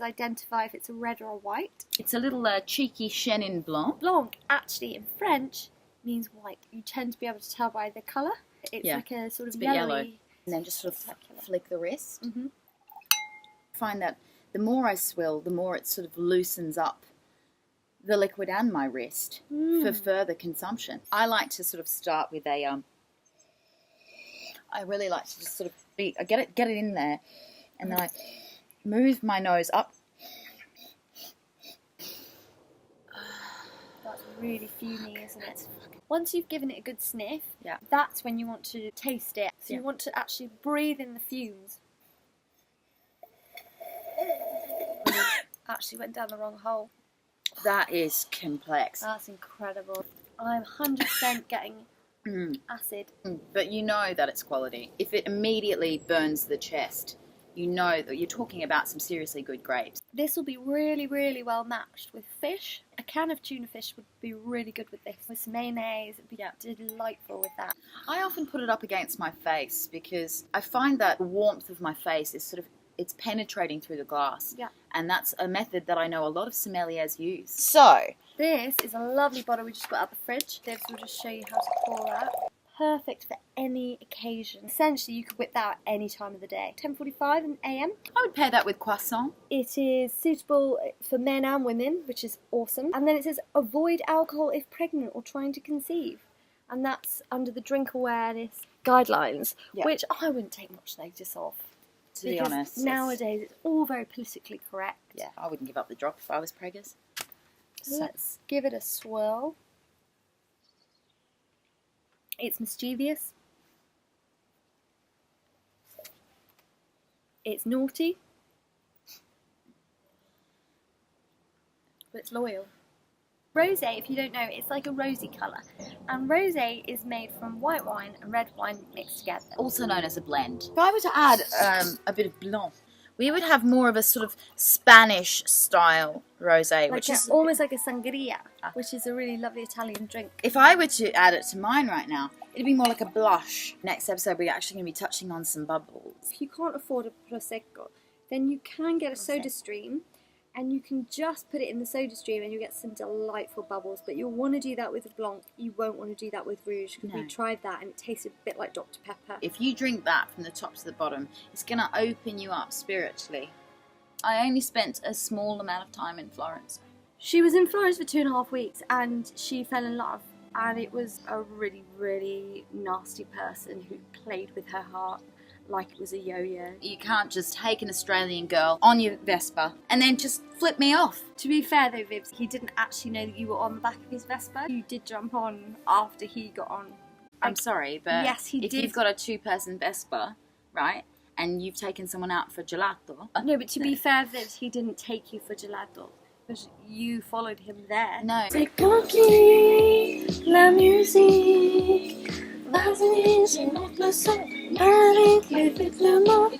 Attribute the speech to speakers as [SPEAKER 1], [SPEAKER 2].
[SPEAKER 1] identify if it's a red or a white.
[SPEAKER 2] It's a little cheeky Chenin Blanc.
[SPEAKER 1] Blanc, actually, in French, means white. You tend to be able to tell by the colour. It's like a sort of
[SPEAKER 2] yellow.
[SPEAKER 1] And
[SPEAKER 2] then just sort of flick the wrist.
[SPEAKER 1] Mm-hmm.
[SPEAKER 2] I find that the more I swill, the more it sort of loosens up the liquid and my wrist for further consumption. I like to sort of start with a I really like to just sort of get it in there, and then I move my nose up.
[SPEAKER 1] That's really fumey, isn't it? Once you've given it a good sniff,
[SPEAKER 2] Yeah.
[SPEAKER 1] that's when you want to taste it. So you want to actually breathe in the fumes. Actually went down the wrong hole.
[SPEAKER 2] That is complex.
[SPEAKER 1] That's incredible. I'm 100% getting acid.
[SPEAKER 2] But you know that it's quality. If it immediately burns the chest, you know that you're talking about some seriously good grapes.
[SPEAKER 1] This will be really, really well matched with fish. A can of tuna fish would be really good with this. With some mayonnaise, it'd be delightful with that.
[SPEAKER 2] I often put it up against my face because I find that the warmth of my face is sort of, it's penetrating through the glass.
[SPEAKER 1] Yeah.
[SPEAKER 2] And that's a method that I know a lot of sommeliers use. So,
[SPEAKER 1] this is a lovely bottle we just got out the fridge. This will just show you how to pour that. Perfect for any occasion. Essentially, you could whip that at any time of the day. 10:45 AM.
[SPEAKER 2] I would pair that with croissant.
[SPEAKER 1] It is suitable for men and women, which is awesome. And then it says, avoid alcohol if pregnant or trying to conceive. And that's under the drink awareness guidelines, which I wouldn't take much notice of.
[SPEAKER 2] To be honest.
[SPEAKER 1] Nowadays, it's all very politically correct.
[SPEAKER 2] Yeah, I wouldn't give up the drop if I was preggers.
[SPEAKER 1] So let's give it a swirl. It's mischievous. It's naughty. But it's loyal. Rosé, if you don't know, it's like a rosy colour. And rosé is made from white wine and red wine mixed together.
[SPEAKER 2] Also known as a blend. If I were to add a bit of blanc, we would have more of a sort of Spanish style rosé,
[SPEAKER 1] Like
[SPEAKER 2] which is
[SPEAKER 1] almost like a sangria, which is a really lovely Italian drink.
[SPEAKER 2] If I were to add it to mine right now, it'd be more like a blush. Next episode, we're actually going to be touching on some bubbles.
[SPEAKER 1] If you can't afford a Prosecco, then you can get a soda stream, and you can just put it in the soda stream and you get some delightful bubbles. But you'll want to do that with a Blanc. You won't want to do that with Rouge, because we tried that and it tasted a bit like Dr. Pepper.
[SPEAKER 2] If you drink that from the top to the bottom, it's going to open you up spiritually. I only spent a small amount of time in Florence.
[SPEAKER 1] She was in Florence for 2.5 weeks and she fell in love. And it was a really, really nasty person who played with her heart like it was a yo-yo.
[SPEAKER 2] You can't just take an Australian girl on your Vespa and then just flip me off.
[SPEAKER 1] To be fair though, Vibs, he didn't actually know that you were on the back of his Vespa. You did jump on after he got on.
[SPEAKER 2] I'm sorry, but
[SPEAKER 1] yes, he
[SPEAKER 2] if
[SPEAKER 1] did.
[SPEAKER 2] you've got a two-person Vespa, right, and you've taken someone out for gelato...
[SPEAKER 1] No, but to be fair, Vibs, he didn't take you for gelato. Because you followed him there.
[SPEAKER 2] No.
[SPEAKER 1] C'est coquille, la musique, vas-y, j'ai monte le son, avec les vêtements.